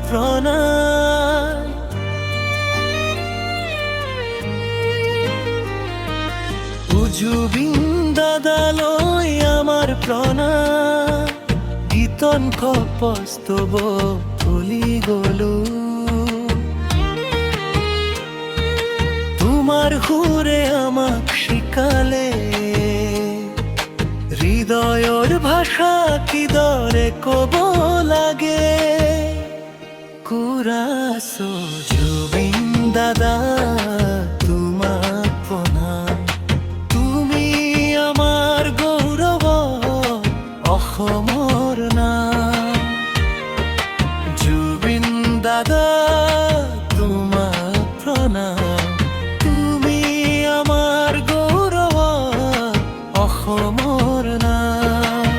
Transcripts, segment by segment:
প্ৰণয়। জুবিন দাদালৈ আমাৰ প্ৰণয়। গীতন কপস্তব ভুলি গলো, তোমাৰ সুৰে আমাক শিকালে হৃদয়ৰ ভাষা কিদৰে কব লাগে। কোৰাছ জুবিন দাদা তোমাক প্ৰণাম। তুমি আমাৰ গৌৰৱ অসমৰ নাম। জুবিন দাদা তোমাক প্ৰণাম। তুমি আমাৰ গৌৰৱ অসমৰ নাম।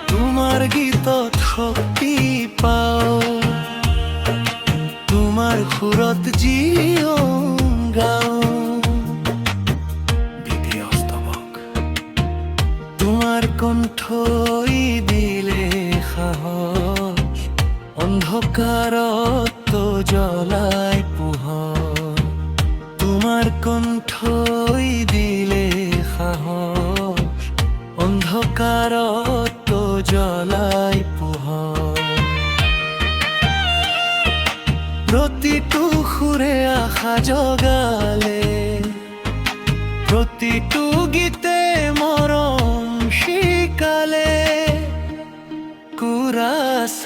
তোমাৰ গীতত শক্তি পাওঁ, তোমাৰ সুৰত জীয়ন গাওঁ। তোমাৰ কণ্ঠই দিলে সাহস, অন্ধকাৰত জ্বলাই পোহৰ। তোমাৰ কণ্ঠই দিলে সাহস, অন্ধকাৰত জ্বলাই পোহৰ। প্ৰতিটো সুৰে আশা জগালে, প্ৰতিটো গীতে মৰম শিকালে। কোৰাছ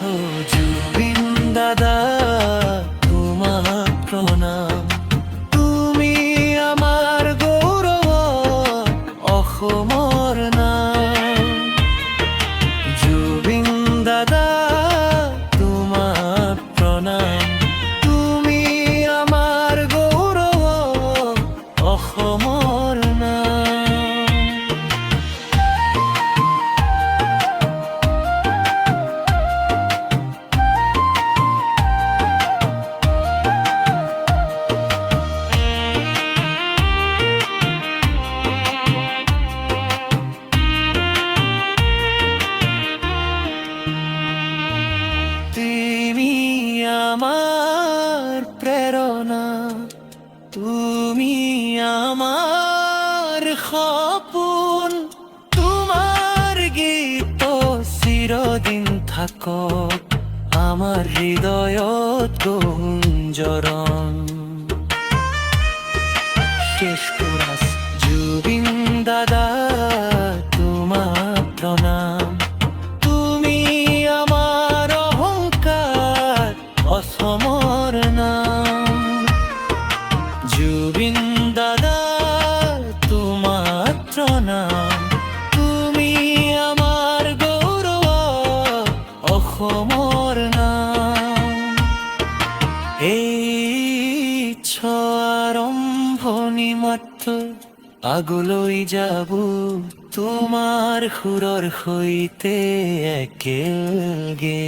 জুবিন দাদা তোমাক প্ৰণাম। তুমি আমাৰ গৌৰৱ অসমৰ নাম। জুবিন দাদা তোমাক প্ৰণাম। তুমি আমাৰ গৌৰৱ অসমৰ নাম। তুমি আমার প্রেরণা, তুমি আমার সপোন। তোমার গীত চিরদিন থাকক আমার হৃদয়ত গুঞ্জরণ। শেষ কোরাস জুবিন দাদা তোমার প্রণাম। তুমি আমার অহংকার অসমৰ নাম। জুবিন দাদা তোমার প্ৰণাম। তুমি আমাৰ গৌৰৱ অসমৰ নাম। এই আৰম্ভণি মাত্ৰ, আগলৈ যাব তোমাৰ সুৰৰ সৈতে একেলগে।